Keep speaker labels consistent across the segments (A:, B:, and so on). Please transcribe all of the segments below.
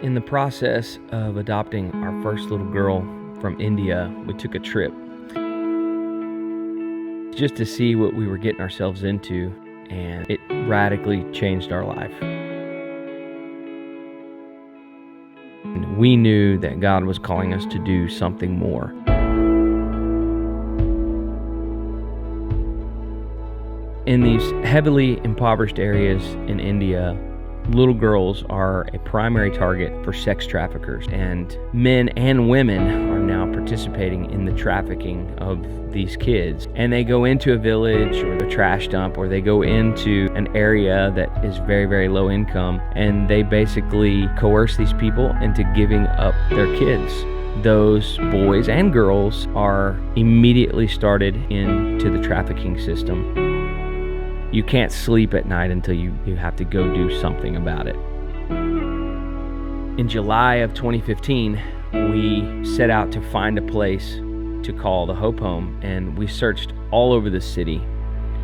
A: In the process of adopting our first little girl from India, we took a trip just to see what we were getting ourselves into, and it radically changed our life. And we knew that God was calling us to do something more. In these heavily impoverished areas in India, little girls are a primary target for sex traffickers, and men and women are now participating in the trafficking of these kids. And they go into a village or a trash dump, or they go into an area that is very, very low income, and they basically coerce these people into giving up their kids. Those boys and girls are immediately started into the trafficking system. You can't sleep at night until you have to go do something about it. In July of 2015, we set out to find a place to call the Hope Home, and we searched all over the city.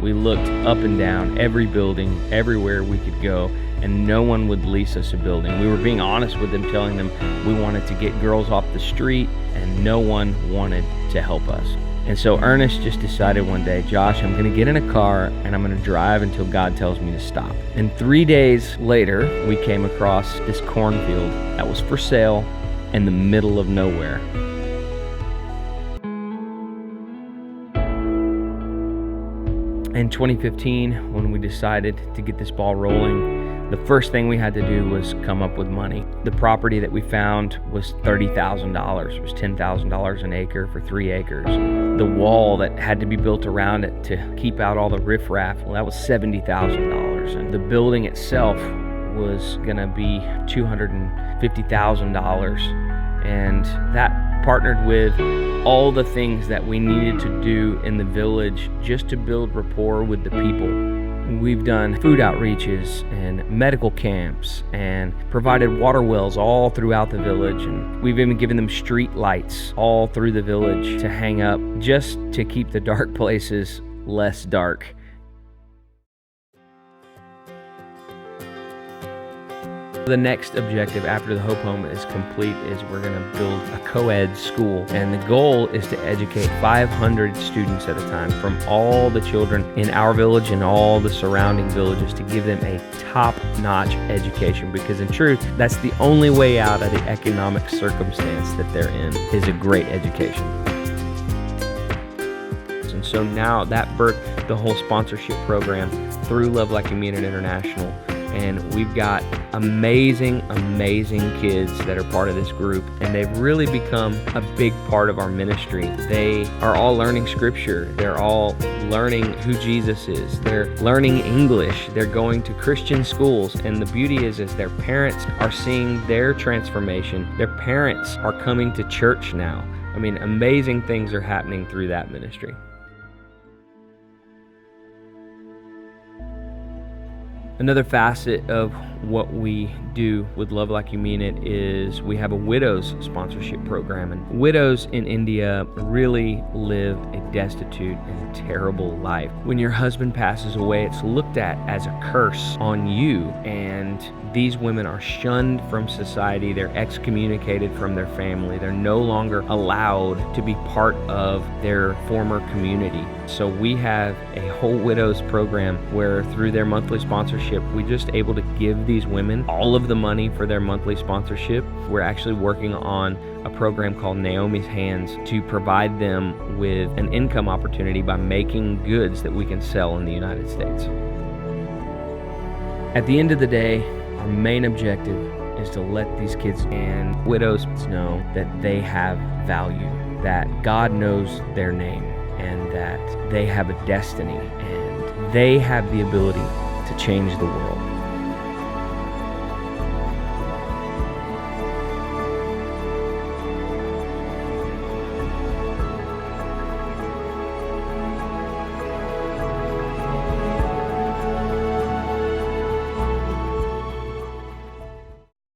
A: We looked up and down every building, everywhere we could go, and no one would lease us a building. We were being honest with them, telling them we wanted to get girls off the street, and no one wanted to help us. And so Ernest just decided one day, Josh, I'm gonna get in a car and I'm gonna drive until God tells me to stop. And 3 days later, we came across this cornfield that was for sale in the middle of nowhere. In 2015, when we decided to get this ball rolling, the first thing we had to do was come up with money. The property that we found was $30,000. It was $10,000 an acre for 3 acres. The wall that had to be built around it to keep out all the riffraff, well, that was $70,000. And the building itself was gonna be $250,000. And that partnered with all the things that we needed to do in the village just to build rapport with the people. We've done food outreaches and medical camps and provided water wells all throughout the village. And we've even given them street lights all through the village to hang up just to keep the dark places less dark. The next objective after the Hope Home is complete is we're going to build a co-ed school, and the goal is to educate 500 students at a time from all the children in our village and all the surrounding villages, to give them a top-notch education, because in truth, that's the only way out of the economic circumstance that they're in, is a great education. And so now that birthed the whole sponsorship program through Love Like You Mean It International. And we've got amazing kids that are part of this group, and they've really become a big part of our ministry. They are all learning scripture. They're all learning who Jesus is. They're learning English. They're going to Christian schools. And the beauty is their parents are seeing their transformation. Their parents are coming to church now. I mean, amazing things are happening through that ministry. Another facet of what we do with Love Like You Mean It is we have a widows sponsorship program. And widows in India really live a destitute and terrible life. When your husband passes away, it's looked at as a curse on you. And these women are shunned from society. They're excommunicated from their family. They're no longer allowed to be part of their former community. So we have a whole widows program where through their monthly sponsorship, we're just able to give these women all of the money for their monthly sponsorship. We're actually working on a program called Naomi's Hands to provide them with an income opportunity by making goods that we can sell in the United States. At the end of the day, our main objective is to let these kids and widows know that they have value, that God knows their name, and that they have a destiny, and they have the ability to change the world.